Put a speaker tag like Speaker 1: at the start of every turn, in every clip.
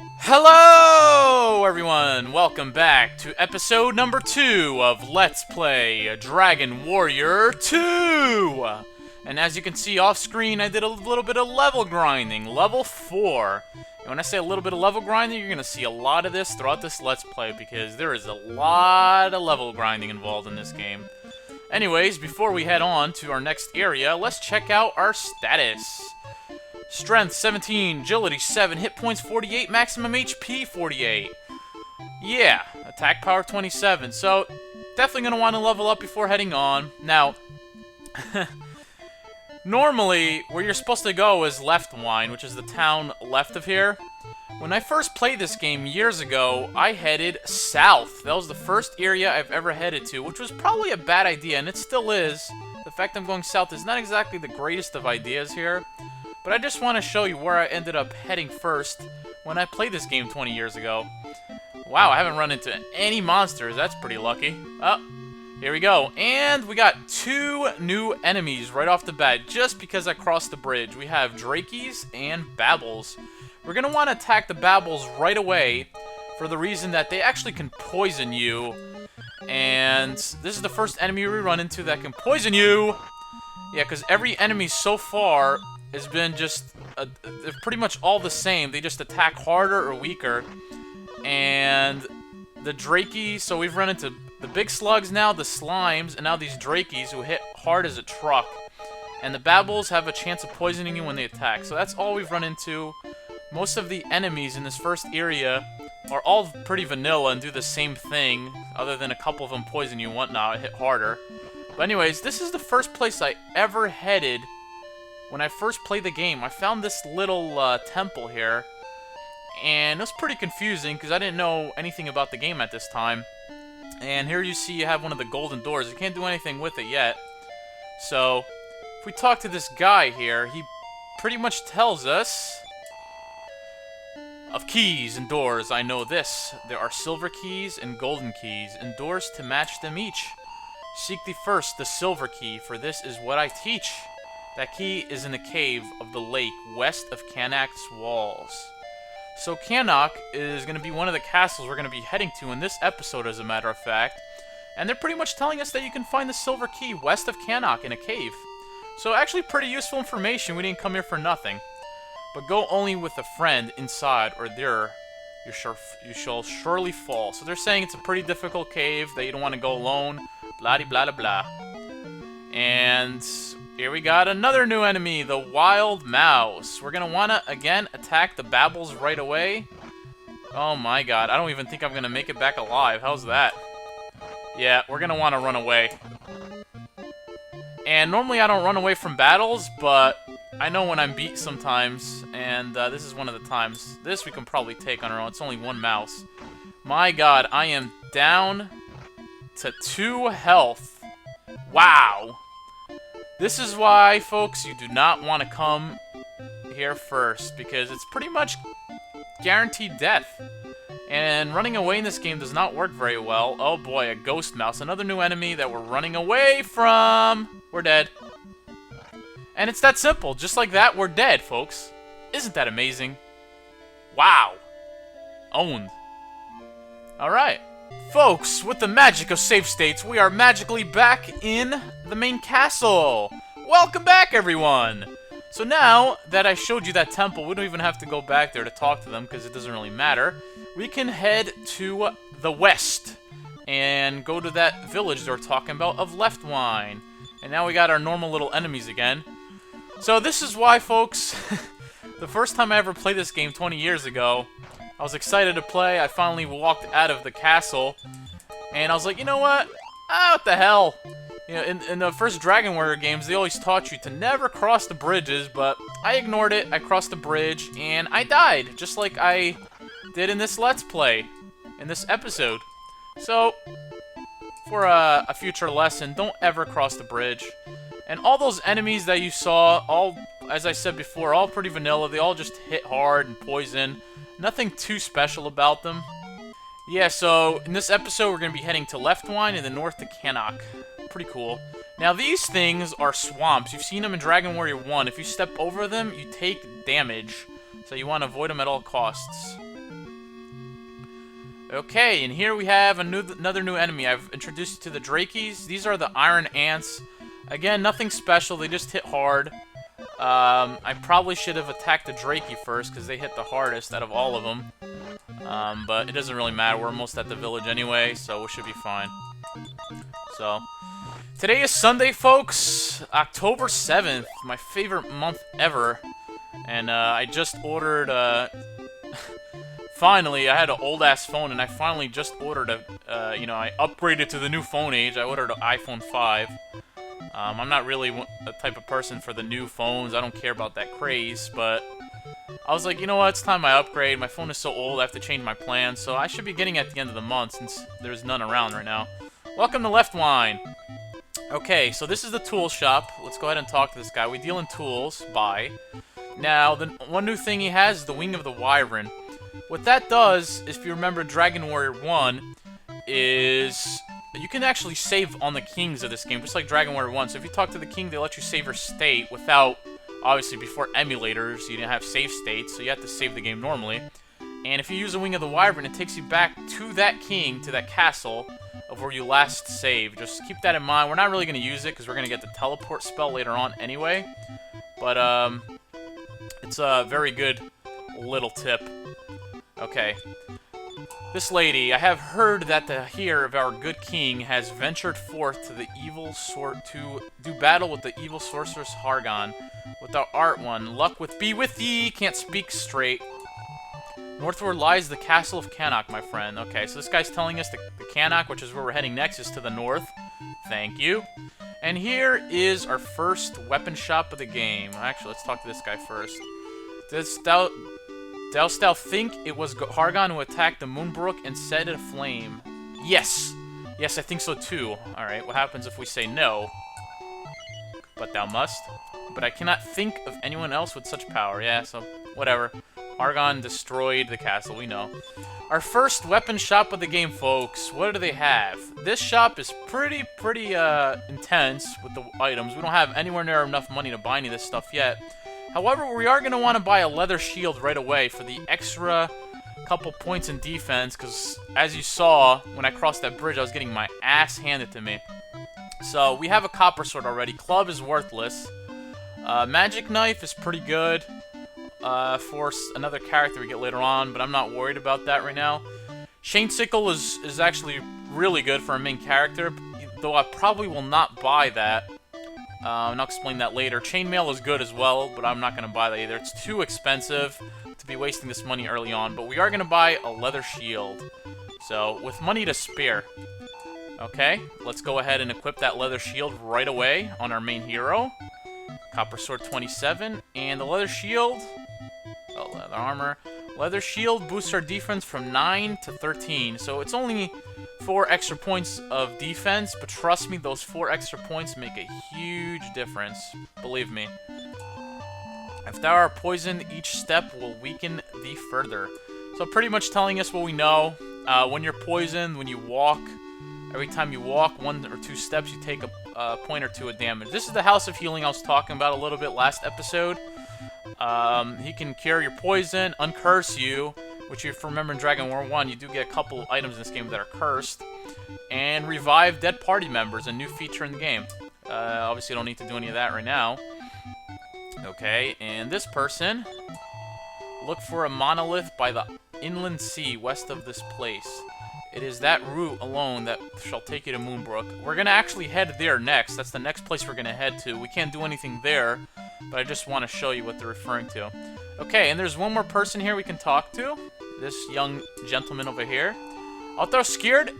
Speaker 1: Hello, everyone! Welcome back to episode number 2 of Let's Play Dragon Warrior 2! And as you can see off screen, I did a little bit of level grinding, level 4. And when I say a little bit of level grinding, you're going to see a lot of this throughout this Let's Play, because there is a lot of level grinding involved in this game. Anyways, before we head on to our next area, let's check out our status. Strength 17, Agility 7, Hit Points 48, Maximum HP 48. Yeah, Attack Power 27. So, definitely going to want to level up before heading on. Now, normally, where you're supposed to go is Leftwyne, which is the town left of here. When I first played this game years ago, I headed south. That was the first area I've ever headed to, which was probably a bad idea, and it still is. The fact I'm going south is not exactly the greatest of ideas here. But I just want to show you where I ended up heading first when I played this game 20 years ago. Wow, I haven't run into any monsters. That's pretty lucky. Oh, here we go. And we got 2 new enemies right off the bat just because I crossed the bridge. We have Drakies and Babbles. We're going to want to attack the Babbles right away for the reason that they actually can poison you. And this is the first enemy we run into that can poison you. Yeah, because every enemy so far has been just, they're pretty much all the same. They just attack harder or weaker. And the Drakies, so we've run into the big slugs now, the slimes, and now these Drakies who hit hard as a truck. And the Babbles have a chance of poisoning you when they attack. So that's all we've run into. Most of the enemies in this first area are all pretty vanilla and do the same thing, other than a couple of them poison you and whatnot, hit harder. But anyways, this is the first place I ever headed. When I first played the game, I found this little temple here, and it was pretty confusing because I didn't know anything about the game at this time. And here you see you have one of the golden doors. You can't do anything with it yet. So, if we talk to this guy here, he pretty much tells us, of keys and doors, I know this. There are silver keys and golden keys, and doors to match them each. Seek thee first the silver key, for this is what I teach. That key is in the cave of the lake west of Cannock's walls. So Cannock is going to be one of the castles we're going to be heading to in this episode, as a matter of fact. And they're pretty much telling us that you can find the silver key west of Cannock in a cave. So actually pretty useful information. We didn't come here for nothing. But go only with a friend inside, or there you shall surely fall. So they're saying it's a pretty difficult cave, that you don't want to go alone. Blah-de-blah-de-blah. And here we got another new enemy, the Wild Mouse. We're going to want to, again, attack the Babbles right away. Oh my god, I don't even think I'm going to make it back alive. How's that? Yeah, we're going to want to run away. And normally I don't run away from battles, but I know when I'm beat sometimes, and this is one of the times. This we can probably take on our own. It's only 1 mouse. My god, I am down to 2 health. Wow. This is why, folks, you do not want to come here first, because it's pretty much guaranteed death. And running away in this game does not work very well. Oh boy, a ghost mouse, another new enemy that we're running away from. We're dead. And it's that simple, just like that, we're dead, folks. Isn't that amazing? Wow. Owned. Alright. Folks, with the magic of save states, we are magically back in the main castle. Welcome back, everyone! So now that I showed you that temple, we don't even have to go back there to talk to them because it doesn't really matter. We can head to the west and go to that village they were talking about of Leftwine. And now we got our normal little enemies again. So this is why, folks, the first time I ever played this game 20 years ago, I was excited to play. I finally walked out of the castle, and I was like, you know what? What the hell? You know, in the first Dragon Warrior games, they always taught you to never cross the bridges, but I ignored it. I crossed the bridge, and I died, just like I did in this Let's Play, in this episode. So, for a future lesson, don't ever cross the bridge. And all those enemies that you saw, all, as I said before, all pretty vanilla. They all just hit hard and poison. Nothing too special about them. Yeah, so in this episode, we're going to be heading to Leftwine and the north to Cannock. Pretty cool. Now, these things are swamps. You've seen them in Dragon Warrior 1. If you step over them, you take damage. So you want to avoid them at all costs. Okay, and here we have another new enemy. I've introduced you to the Drakies. These are the Iron Ants. Again, nothing special. They just hit hard. I probably should have attacked the Drakey first, because they hit the hardest out of all of them. But it doesn't really matter. We're almost at the village anyway, so we should be fine. So, today is Sunday, folks. October 7th. My favorite month ever. And I just ordered... Finally, I had an old-ass phone, and I finally just ordered a, you know, I upgraded to the new phone age. I ordered an iPhone 5. I'm not really the type of person for the new phones. I don't care about that craze, but I was like, you know what, it's time I upgrade. My phone is so old, I have to change my plan, so I should be getting it at the end of the month since there's none around right now. Welcome to Leftwine. Okay, so this is the tool shop. Let's go ahead and talk to this guy. We deal in tools. Buy. Now, the one new thing he has is the Wing of the Wyvern. What that does, if you remember Dragon Warrior 1, is you can actually save on the kings of this game, just like Dragon Warrior 1. So if you talk to the king, they let you save your state without, obviously before emulators, you didn't have save states, so you have to save the game normally. And if you use the Wing of the Wyvern, it takes you back to that king, to that castle, of where you last saved. Just keep that in mind. We're not really going to use it, because we're going to get the teleport spell later on anyway. But, it's a very good little tip. Okay. This lady, I have heard that the heir of our good king has ventured forth to the evil to do battle with the evil sorceress Hargon. With our art one, luck be with thee, can't speak straight. Northward lies the castle of Cannock, my friend. Okay, so this guy's telling us the Cannock, which is where we're heading next, is to the north. Thank you. And here is our first weapon shop of the game. Actually, let's talk to this guy first. Dost thou think it was Hargon who attacked the Moonbrook and set it aflame? Yes! Yes, I think so too. Alright, what happens if we say no? But thou must. But I cannot think of anyone else with such power. Yeah, so, whatever. Hargon destroyed the castle, we know. Our first weapon shop of the game, folks. What do they have? This shop is pretty intense with the items. We don't have anywhere near enough money to buy any of this stuff yet. However, we are going to want to buy a leather shield right away for the extra couple points in defense, because as you saw, when I crossed that bridge, I was getting my ass handed to me. So, we have a copper sword already. Club is worthless. Magic knife is pretty good for another character we get later on, but I'm not worried about that right now. Shane Sickle is actually really good for a main character, though I probably will not buy that. And I'll explain that later. Chainmail is good as well, but I'm not going to buy that either. It's too expensive to be wasting this money early on. But we are going to buy a leather shield. So, with money to spare. Okay, let's go ahead and equip that leather shield right away on our main hero. Copper Sword 27. And the leather shield... Oh, leather armor. Leather shield boosts our defense from 9 to 13. So, it's only 4 extra points of defense, but trust me, those 4 extra points make a huge difference. Believe me. If thou art poisoned, each step will weaken thee further. So pretty much telling us what we know. When you're poisoned, when you walk, every time you walk 1 or 2 steps, you take a point or 2 of damage. This is the House of Healing I was talking about a little bit last episode. He can cure your poison, uncurse you, which if you remember in Dragon Warrior 1, you do get a couple items in this game that are cursed. And revive dead party members, a new feature in the game. Obviously, you don't need to do any of that right now. Okay, and this person... Look for a monolith by the inland sea west of this place. It is that route alone that shall take you to Moonbrook. We're going to actually head there next. That's the next place we're going to head to. We can't do anything there, but I just want to show you what they're referring to. Okay, and there's one more person here we can talk to. This young gentleman over here. Art thou scared?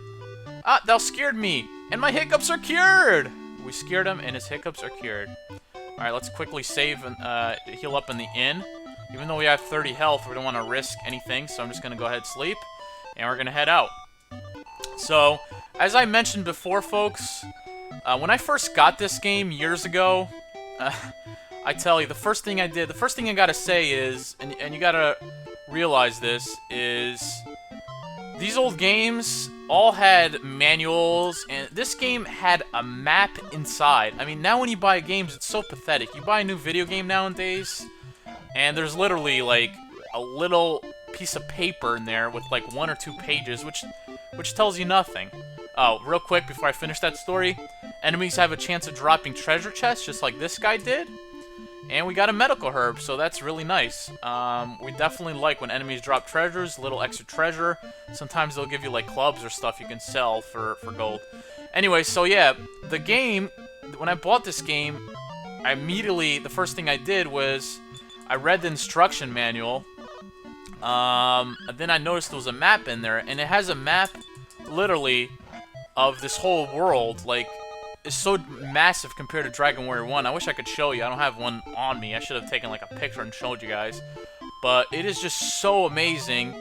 Speaker 1: Ah, thou scared me, and my hiccups are cured! We scared him, and his hiccups are cured. Alright, let's quickly save and heal up in the inn. Even though we have 30 health, we don't want to risk anything, so I'm just going to go ahead and sleep. And we're going to head out. So, as I mentioned before, folks, when I first got this game years ago, I tell you, the first thing I gotta say is, and you gotta realize this, is these old games all had manuals, and this game had a map inside. I mean, now when you buy games, it's so pathetic. You buy a new video game nowadays, and there's literally, like, a little piece of paper in there with like 1 or 2 pages, which tells you nothing. Oh, real quick before I finish that story, enemies have a chance of dropping treasure chests just like this guy did. And we got a medical herb, so that's really nice. We definitely like when enemies drop treasures, a little extra treasure. Sometimes they'll give you like clubs or stuff you can sell for gold. Anyway, so yeah, the game, when I bought this game, I immediately, the first thing I did was I read the instruction manual. And then I noticed there was a map in there, and it has a map, literally, of this whole world. Like, it's so massive compared to Dragon Warrior 1. I wish I could show you. I don't have one on me. I should have taken like a picture and showed you guys. But it is just so amazing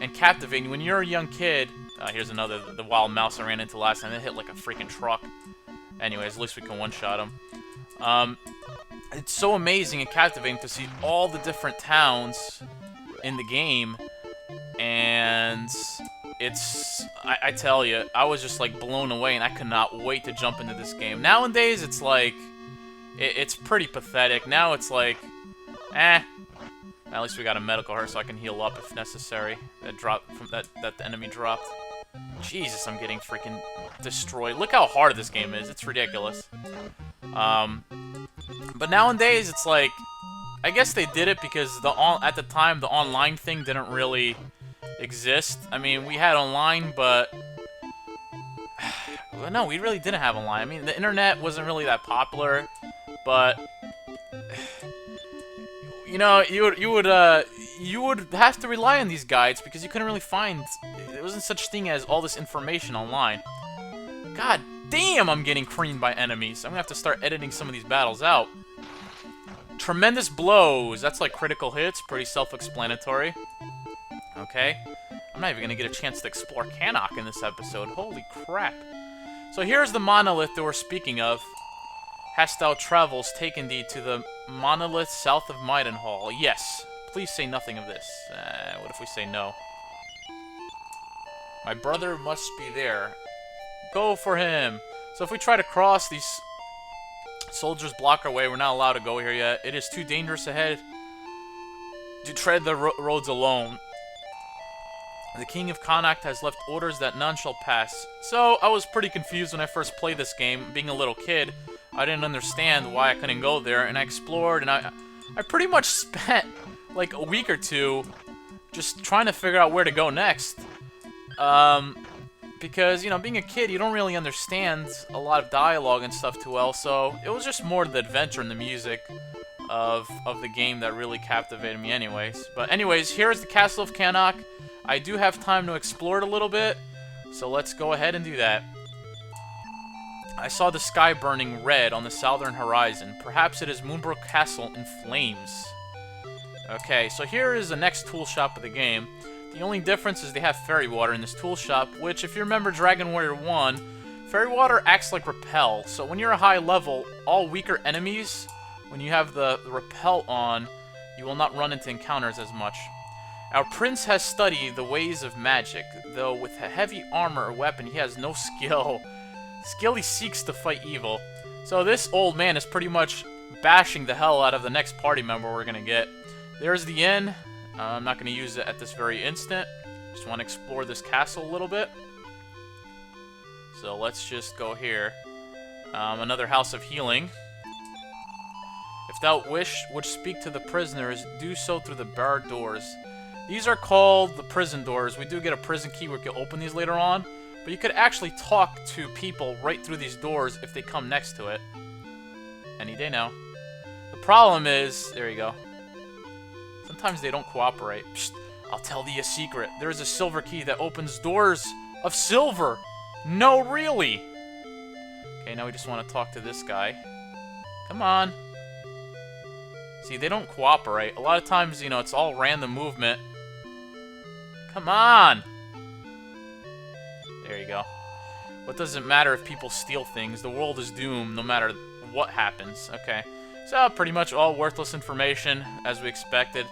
Speaker 1: and captivating. When you're a young kid, here's another, the wild mouse I ran into last time. It hit like a freaking truck. Anyways, at least we can one-shot him. It's so amazing and captivating to see all the different towns in the game. And it's, I tell you, I was just like blown away, and I could not wait to jump into this game. Nowadays, it's like, it's pretty pathetic. Now it's like, at least we got a medical herb so I can heal up if necessary. That drop from that the enemy dropped. Jesus, I'm getting freaking destroyed. Look how hard this game is. It's ridiculous. But nowadays, it's like, I guess they did it because at the time the online thing didn't really exist. I mean, we had online, but well, no, we really didn't have online. I mean, the internet wasn't really that popular, but you know, you would have to rely on these guides because you couldn't really find. There wasn't such thing as all this information online. God damn, I'm getting creamed by enemies. I'm gonna have to start editing some of these battles out. Tremendous blows. That's like critical hits. Pretty self-explanatory. Okay. I'm not even gonna get a chance to explore Cannock in this episode. Holy crap. So here's the monolith that we're speaking of. Hast thou travels taken thee to the monolith south of Maidenhall? Yes. Please say nothing of this. What if we say no? My brother must be there. Go for him. So if we try to cross, these soldiers block our way. We're not allowed to go here yet. It is too dangerous ahead to tread the roads alone. The King of Cannock has left orders that none shall pass. So I was pretty confused when I first played this game. Being a little kid, I didn't understand why I couldn't go there, and I explored, and I pretty much spent like a week or two just trying to figure out where to go next. Because, you know, being a kid, you don't really understand a lot of dialogue and stuff too well, so it was just more the adventure and the music of the game that really captivated me anyways. But anyways, here's the Castle of Cannock. I do have time to explore it a little bit, so let's go ahead and do that. I saw the sky burning red on the southern horizon. Perhaps it is Moonbrook Castle in flames. Okay, so here is the next tool shop of the game. The only difference is they have fairy water in this tool shop, which, if you remember Dragon Warrior 1, fairy water acts like repel. So when you're a high level, all weaker enemies, when you have the repel on, you will not run into encounters as much. Our prince has studied the ways of magic, though with a heavy armor or weapon he has no skill. He seeks to fight evil. So this old man is pretty much bashing the hell out of the next party member we're gonna get. There's the inn. I'm not going to use it at this very instant. Just want to explore this castle a little bit. So let's just go here. Another house of healing. If thou would speak to the prisoners, do so through the barred doors. These are called the prison doors. We do get a prison key where we can open these later on. But you could actually talk to people right through these doors if they come next to it. Any day now. The problem is, there you go. Sometimes they don't cooperate. Psst, I'll tell thee a secret. There is a silver key that opens doors of silver. No, really. Okay, now we just want to talk to this guy. Come on. See, they don't cooperate. A lot of times, you know, it's all random movement. Come on. There you go. What does it matter if people steal things? The world is doomed no matter what happens. Okay. So, pretty much all worthless information, as we expected.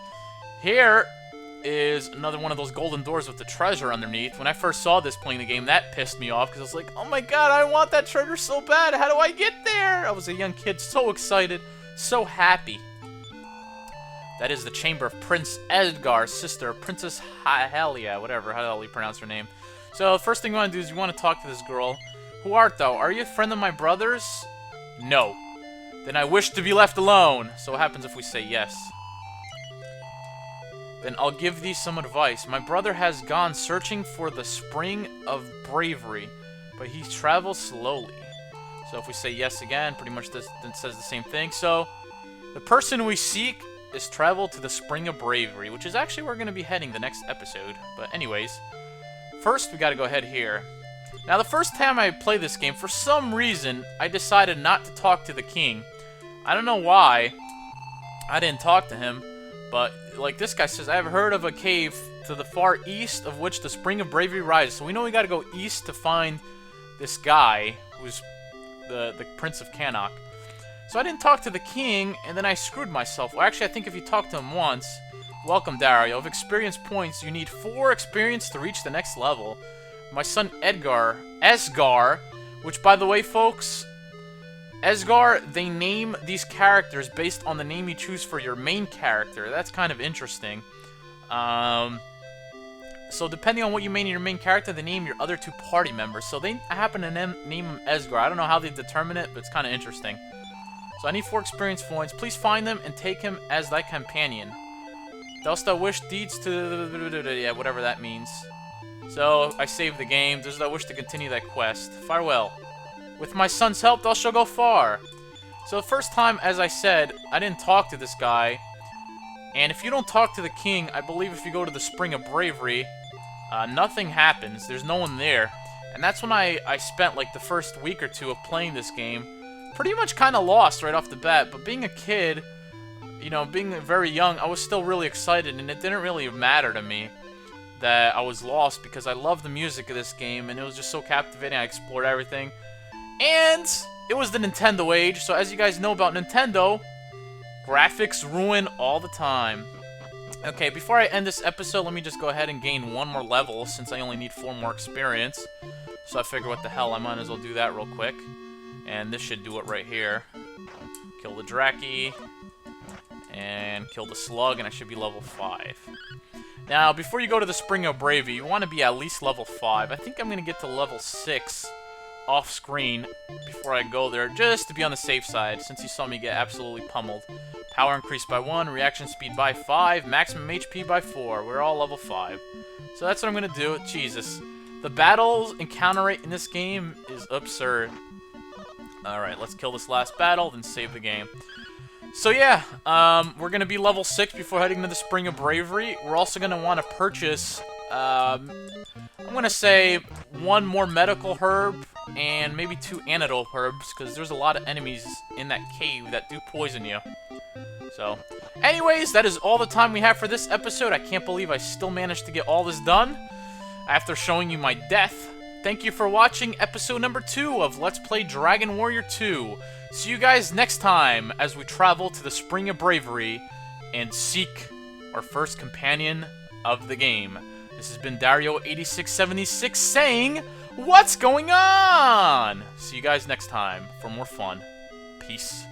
Speaker 1: Here is another one of those golden doors with the treasure underneath. When I first saw this playing the game, that pissed me off, because I was like, oh my god, I want that treasure so bad. How do I get there? I was a young kid, so excited, so happy That is the chamber of Prince Edgar's sister, Princess Hylia, whatever, how the hell you pronounce her name. So, first thing you want to do is you want to talk to this girl. Who art thou? Are you a friend of my brother's? No. Then I wish to be left alone. So what happens if we say yes? Then I'll give thee some advice. My brother has gone searching for the spring of bravery, but he travels slowly. So if we say yes again, pretty much this then says the same thing. So the person we seek is travel to the spring of bravery, which is actually where we're going to be heading the next episode. But anyways, first we got to go ahead here. Now the first time I played this game, for some reason, I decided not to talk to the king. I don't know why I didn't talk to him, but like this guy says, I have heard of a cave to the far east of which the spring of bravery rises. So we know we got to go east to find this guy who's the Prince of Cannock. So I didn't talk to the king, and then I screwed myself. Well, actually, I think if you talk to him once, welcome Dario. Of experience points, you need 4 experience to reach the next level. My son Esgar, which by the way, folks, Esgar, they name these characters based on the name you choose for your main character. That's kind of interesting. So depending on what you name your main character, they name your other 2 party members. So they happen to name him Esgar. I don't know how they determine it, but it's kind of interesting. So I need 4 experience points. Please find them and take him as thy companion. Dost thou wish deeds to... yeah, whatever that means. So I saved the game. Dost thou wish to continue thy quest? Farewell. With my son's help, thou shalt go far. So the first time, as I said, I didn't talk to this guy. And if you don't talk to the king, I believe if you go to the Spring of Bravery, nothing happens. There's no one there. And that's when I spent like the first week or 2 of playing this game. Pretty much kind of lost right off the bat. But being a kid, you know, being very young, I was still really excited. And it didn't really matter to me that I was lost because I love the music of this game. And it was just so captivating. I explored everything. And it was the Nintendo age. So as you guys know about Nintendo, graphics ruin all the time. Okay, before I end this episode, let me just go ahead and gain 1 more level since I only need 4 more experience. So I figure what the hell, I might as well do that real quick. And this should do it right here. Kill the Draki. And kill the Slug, and I should be level 5. Now, before you go to the Spring of Bravery, you want to be at least level 5. I think I'm going to get to level 6 off screen before I go there, just to be on the safe side, since you saw me get absolutely pummeled. Power increased by 1, reaction speed by 5, maximum HP by 4. We're all level 5. So that's what I'm going to do. Jesus. The battles encounter rate in this game is absurd. Alright, let's kill this last battle, then save the game. So yeah, we're going to be level 6 before heading to the Spring of Bravery. We're also going to want to purchase, I'm going to say 1 more medical herb, and maybe 2 antidote herbs, because there's a lot of enemies in that cave that do poison you. So, anyways, that is all the time we have for this episode. I can't believe I still managed to get all this done after showing you my death. Thank you for watching episode number 2 of Let's Play Dragon Warrior 2. See you guys next time as we travel to the Spring of Bravery and seek our first companion of the game. This has been Dario8676 saying, what's going on? See you guys next time for more fun. Peace.